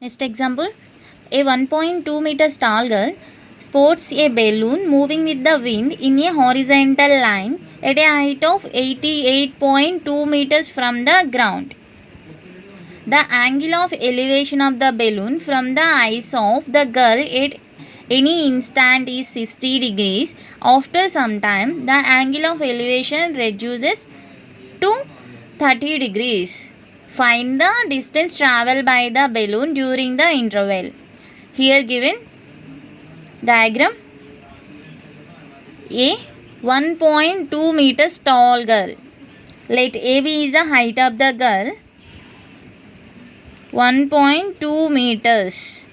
Next example, a 1.2 meters tall girl sports a balloon moving with the wind in a horizontal line at a height of 88.2 meters from the ground. The angle of elevation of the balloon from the eyes of the girl at any instant is 60 degrees. After some time, the angle of elevation reduces to 30 degrees. Find the distance traveled by the balloon during the interval. Here given diagram. A 1.2 meters tall girl. Let AB is the height of the girl. 1.2 meters.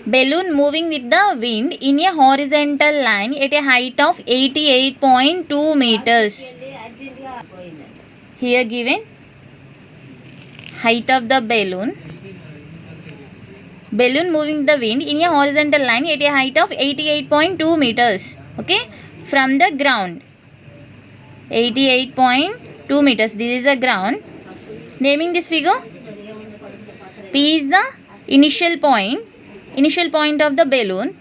Balloon moving with the wind in a horizontal line at a height of 88.2 meters. Here given height of the balloon. Balloon moving the wind in a horizontal line at a height of 88.2 meters. Okay, from the ground. 88.2 meters. This is the ground. Naming this figure. P is the initial point of the balloon.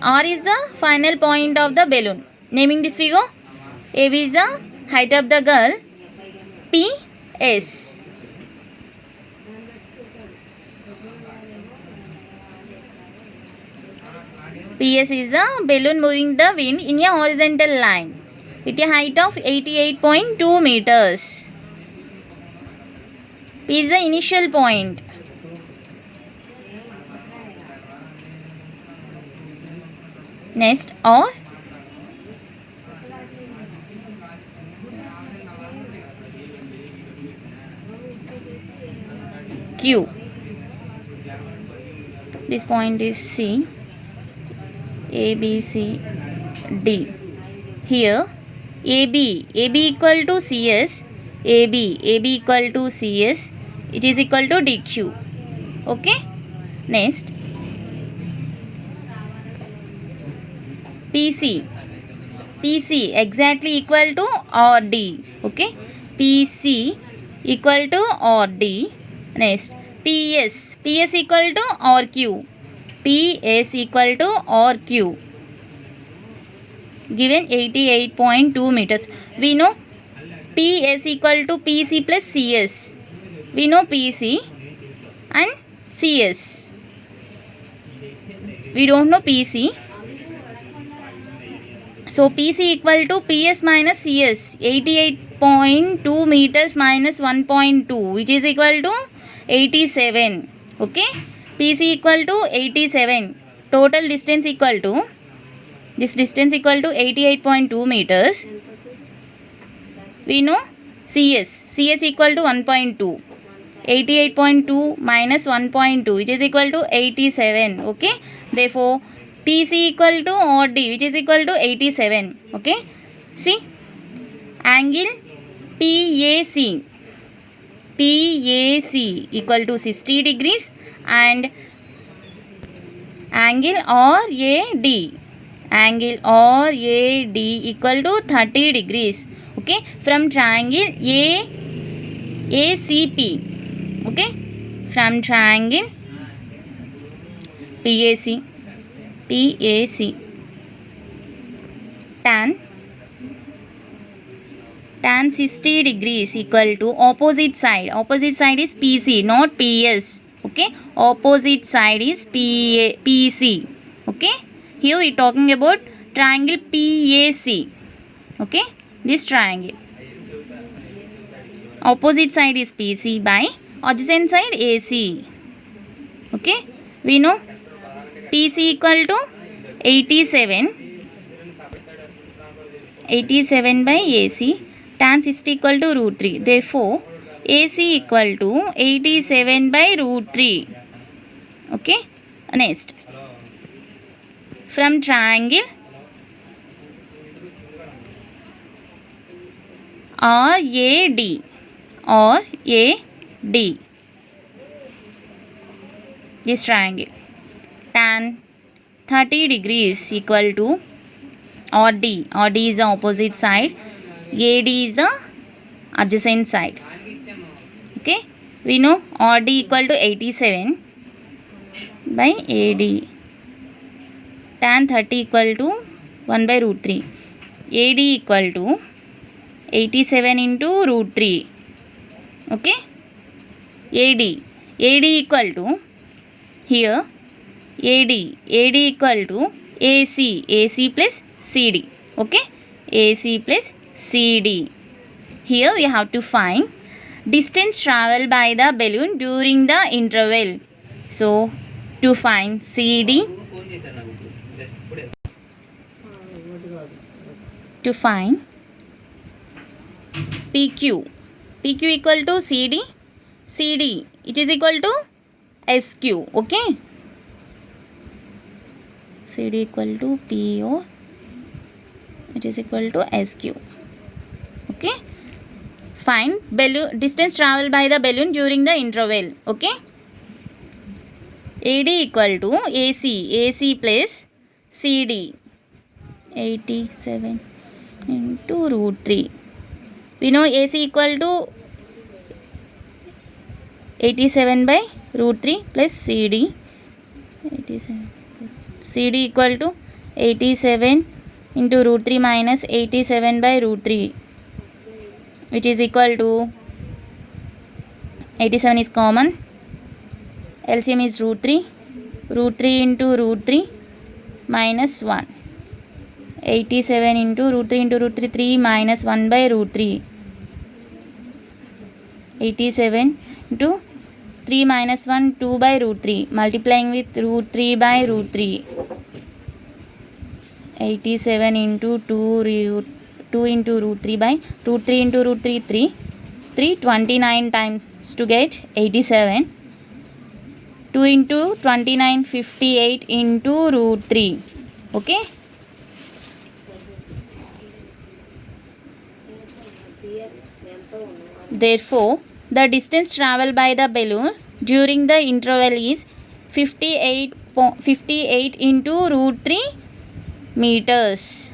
R is the final point of the balloon. Naming this figure. AB is the height of the girl. P S. PS is the balloon moving the wind in a horizontal line with a height of 88.2 meters. P is the initial point. Next, R. Q. This point is C. A, B, C, D. Here AB equal to CS, AB equal to CS, it is equal to DQ. Okay. Next, PC exactly equal to RD. Okay. PC equal to RD. Next, PS equal to RQ. PS equal to RQ. Given 88.2 meters. We know PS equal to PC plus CS. We know PC and CS. We don't know PC. So PC equal to PS minus CS. 88.2 meters minus 1.2, which is equal to 87. Okay. PC equal to 87. Total distance equal to, this distance equal to 88.2 meters. We know CS equal to 1.2. 88.2 minus 1.2, which is equal to 87. Okay. Therefore, PC equal to RD, which is equal to 87. Okay. See, angle PAC equal to 60 degrees and angle RAD equal to 30 degrees. Okay. From triangle ACP. Okay. From triangle PAC tan 60 degrees equal to opposite side is PC, not PS. Okay, opposite side is PC. Okay, here we are talking about triangle PAC. Okay, this triangle, opposite side is PC by adjacent side AC. Okay, we know PC equal to 87 by AC. Tan 60 equal to root 3. Therefore, AC equal to 87 by root 3. Okay. Next, from triangle RAD, this triangle, tan 30 degrees equal to RD. RD is the opposite side. AD is the adjacent side. Okay. We know RD equal to 87 by AD. Tan 30 equal to 1 by root 3. AD equal to 87 into root 3. Okay. AD equal to here AD equal to AC plus CD. Okay. AC plus CD. Here we have to find distance traveled by the balloon during the interval. So to find CD, to find PQ equal to CD it is equal to SQ. Okay, CD equal to PO, it is equal to SQ. Okay, find balloon distance traveled by the balloon during the interval. Okay, AD equal to AC plus CD, 87 into root 3. We know AC equal to 87 by root 3 plus CD. 87. CD equal to 87 into root 3 minus 87 by root 3, which is equal to 87 is common. LCM is root 3. Root 3 into root 3 minus 1. 87 into root 3 3 minus 1 by root 3. 87 into 3 minus 1 2 by root 3, multiplying with root 3 by root 3. 87 into 2 into root 3 by root 3 into root 3 3 29 times to get 87. 2 into 29 58 into root 3. Okay. Therefore, the distance travelled by the balloon during the interval is 58 into root 3 meters.